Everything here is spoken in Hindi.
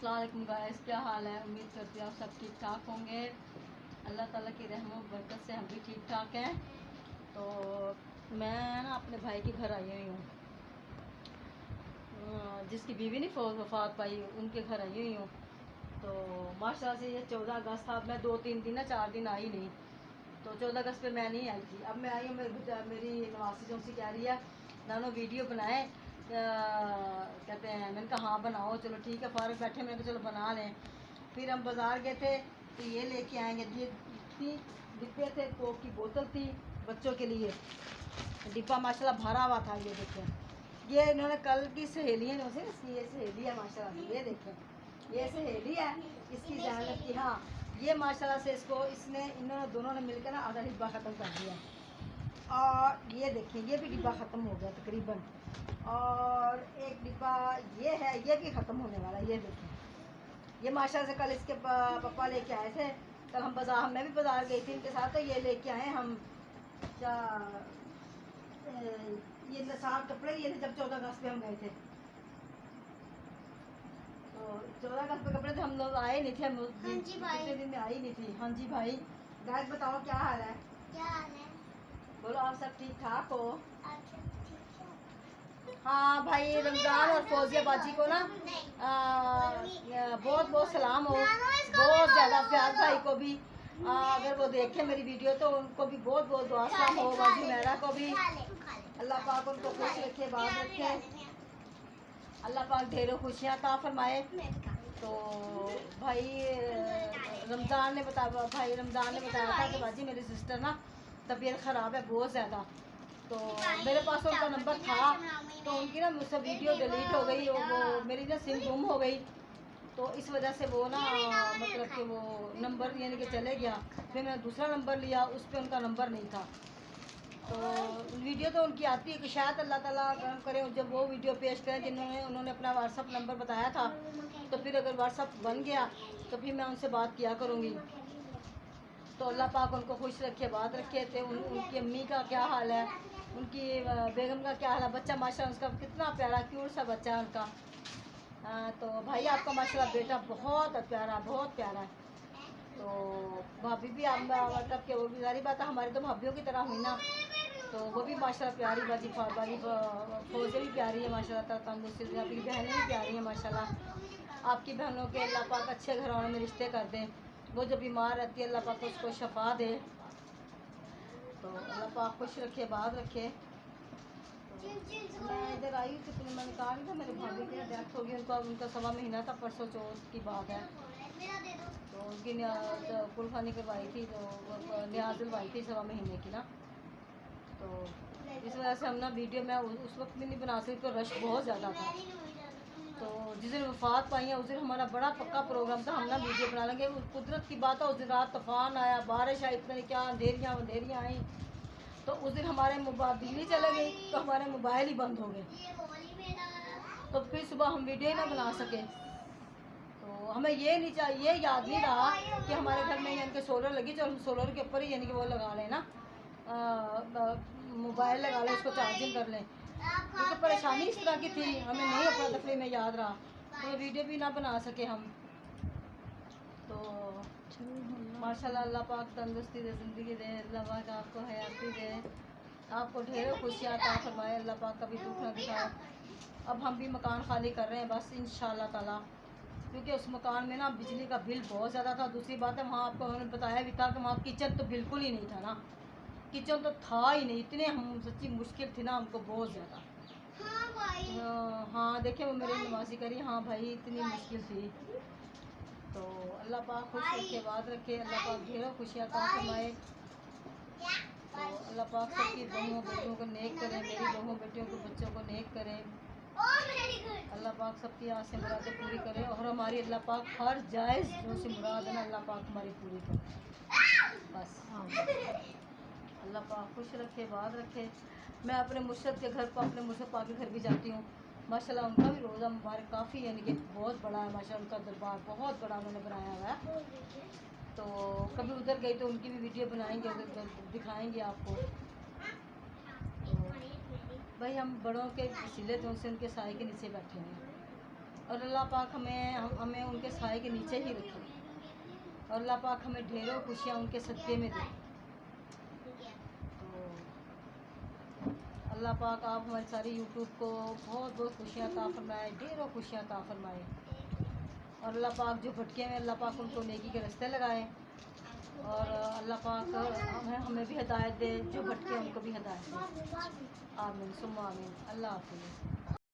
अस्सलाम वालेकुम गाइस, क्या हाल है। उम्मीद करती हूँ आप सब ठीक ठाक होंगे। अल्लाह ताला की रहमत बरकत से हम भी ठीक ठाक हैं। तो मैं ना अपने भाई के घर आई हुई हूँ, जिसकी बीवी नहीं वफात पाई, उनके घर आई हुई हूँ। तो माशाल्लाह से ये 14 अगस्त था। अब मैं 2-3 दिन ना 4 दिन आई नहीं, तो 14 अगस्त पे मैं नहीं आई थी। अब मैं आई हूँ, मेरी नवासी जो सी कह रही है नानो वीडियो बनाए, कहते हैं। मैंने कहा हाँ बनाओ, चलो ठीक है, फारग बैठे, मैंने कहा चलो बना लें। फिर हम बाज़ार गए थे तो ये लेके आएंगे। ये थी डिब्बे थे, कोक की बोतल थी बच्चों के लिए, डिब्बा माशाल्लाह भरा हुआ था। ये देखें, ये इन्होंने कल की सहेलियाँ जो से इसकी ये सहेली है माशाल्लाह से। ये देखें, ये सहेली है इसकी जहनत की। हाँ, ये माशाल्लाह से इसको इन्होंने दोनों ने मिलकर ना आधा डिब्बा ख़त्म कर दिया। और ये देखें, ये भी डिब्बा ख़त्म हो गया तकरीबन। और एक डिब्बा ये है, ये भी ख़त्म होने वाला। ये देखें, ये माशाल्लाह से कल इसके पापा लेके आए थे। कल हम बाज़ार, मैं भी बाज़ार गई थी इनके साथ, तो ये लेके आए हम क्या ये साफ कपड़े लिए थे जब 14 अगस्त पे हम गए थे। तो 14 अगस्त पे कपड़े थे, हम लोग आए नहीं थे, हम कितने दिन में आई नहीं थी। हाँ जी भाई, गाइस बताओ क्या हाल है। क्या हाल है? बोलो आप सब ठीक ठाक हो। हाँ भाई, रमज़ान और फौजिया बाजी को ना बहुत बहुत सलाम हो, बहुत ज़्यादा प्यार भाई को भी। अगर वो देखे मेरी वीडियो तो उनको भी बहुत बहुत दुआ सलाम हो। बाजी मेरा को भी अल्लाह पाक उनको खुश रखे, बात रखे, अल्लाह पाक ढेरों खुशियाँ अता फरमाए। तो भाई रमज़ान ने बताया था कि बाजी मेरी सिस्टर ना तबीयत ख़राब है बहुत ज़्यादा। तो मेरे पास उनका नंबर था, तो उनकी ना मुझसे वीडियो डिलीट हो गई, वो मेरी ना सिम गुम हो गई। तो इस वजह से वो ना मतलब कि वो नंबर यानी कि चले गया। फिर मैंने दूसरा नंबर लिया, उस पर उनका नंबर नहीं था। तो वीडियो तो उनकी आती है कि शायद अल्लाह ताला करम करे, जब वो वीडियो पेश करें उन्होंने अपना व्हाट्सअप नंबर बताया था, तो फिर अगर व्हाट्सअप बन गया तो फिर मैं उनसे बात किया करूँगी। तो अल्लाह पाक उनको खुश रखे, बात रखे थे। उनकी अम्मी का क्या हाल है, उनकी बेगम का क्या हाल है। बच्चा माशाल्लाह उसका कितना प्यारा क्यूट सा बच्चा है उनका। तो भाई आपका माशाल्लाह बेटा बहुत प्यारा, बहुत प्यारा है। तो भाभी भी आप मतलब कि वो भी सारी बात है, हमारी तो भाभीयों की तरह हुई ना, तो वो भी माशाल्लाह प्यारी बाजी फौजे भी प्यारी है माशाल्लाह, तंदुरुस्ती से। आपकी बहनें भी प्यारी हैं माशाल्लाह। आपकी बहनों के अल्लाह पाक अच्छे घरानों में रिश्ते कर दें। वो जो बीमार रहती है अल्लाह पाक उसको शफा दे। तो अल्लाह पाक खुश रखे, बात रखे। तो मैं इधर आई थी तो मैंने कहा नहीं था मेरे भाभी की डेथ हो गई। उनका 1.25 महीना था, परसों चौथ की बात है। तो उनकी कुलखानी करवाई थी, तो न्याज दिलवाई थी 1.25 महीने की ना। तो इस वजह से हम ना वीडियो मैं उस वक्त भी नहीं बना सकती, तो रश बहुत ज़्यादा था। तो जिस दिन वफात पाई है उस दिन हमारा बड़ा पक्का प्रोग्राम था, हम ना वीडियो बना लेंगे। कुदरत की बात है, उस दिन रात तूफान आया, बारिश आई, इतने क्या अंधेरियाँ आई। तो उस दिन हमारे मोबाइल बिजली चले गई, तो हमारे मोबाइल ही बंद हो गए। तो फिर सुबह हम वीडियो ही ना बना सके। तो हमें ये नहीं चाहिए, याद नहीं रहा कि हमारे घर में यानी कि सोलर लगी, तो हम सोलर के ऊपर ही यानी कि वो लगा लें ना, मोबाइल लगा लें, उसको चार्जिंग कर लें। क्योंकि परेशानी इस तरह की थी, हमें नहीं अफरा तफरी में याद रहा, तो वीडियो भी ना बना सके हम। तो माशाल्लाह अल्लाह पाक तंदुरुस्ती दे, ज़िंदगी दे, अल्लाह पाक आपको हयाती दे, आपको ढेरों खुशियाँ अता फरमाए, अल्लाह पाक कभी दुख ना दिखाए। अब हम भी मकान खाली कर रहे हैं बस इंशाल्लाह ताला, क्योंकि उस मकान में ना बिजली का बिल बहुत ज़्यादा था। दूसरी बात है, वहाँ आपको उन्होंने बताया भी था कि वहाँ किचन तो बिल्कुल ही नहीं था ना, किचन तो था ही नहीं। इतने हम सच्ची मुश्किल थी ना हमको बहुत ज़्यादा। हाँ देखिए, वो मेरी नमाजी करी। हाँ भाई, इतनी मुश्किल थी। तो अल्लाह पाक खुश रखे, बात रखे, अल्लाह पाक ढेरों खुशियाँ अता फरमाए। तो अल्लाह पाक सबकी बहुओं बेटियों को नेक करे, मेरी बहुओं बेटियों को बच्चों को नेक करे। अल्लाह पाक सबकी आसें मुरादें पूरी करे, और हमारी अल्लाह पाक हर जायज़ जो सी मुराद है ना अल्लाह पाक हमारी पूरी करे बस। अल्लाह पाक खुश रखे, बात रखे। मैं अपने मुर्शद के घर पर, अपने मुर्शद पाक के घर भी जाती हूँ माशाल्लाह। उनका भी रोज़ा मुबारक काफ़ी यानी कि बहुत बड़ा है माशाल्लाह, उनका दरबार बहुत बड़ा उन्होंने बनाया हुआ है। तो कभी उधर गई तो उनकी भी वीडियो बनाएंगे, उधर दिखाएंगे आपको। तो भाई हम बड़ों के वसीले तो उनसे उनके साए के नीचे बैठे हैं। और अल्लाह पाक हमें उनके साए के नीचे ही रखे, और अल्लाह पाक हमें ढेरों खुशियाँ उनके सदक़े में दे। तो अल्लाह पाक आप हमारी सारी यूट्यूब को बहुत बहुत खुशियाँ अता फरमाए, ढेरों खुशियाँ अता फरमाए। और अल्लाह पाक जो भटके में अल्लाह पाक उनको नेकी के रास्ते लगाए, और अल्लाह पाक हमें भी हिदायत दे, जो भटके उनको भी हिदायत दे। आमीन सुम्मा आमीन। अल्लाह हाफ़िज़।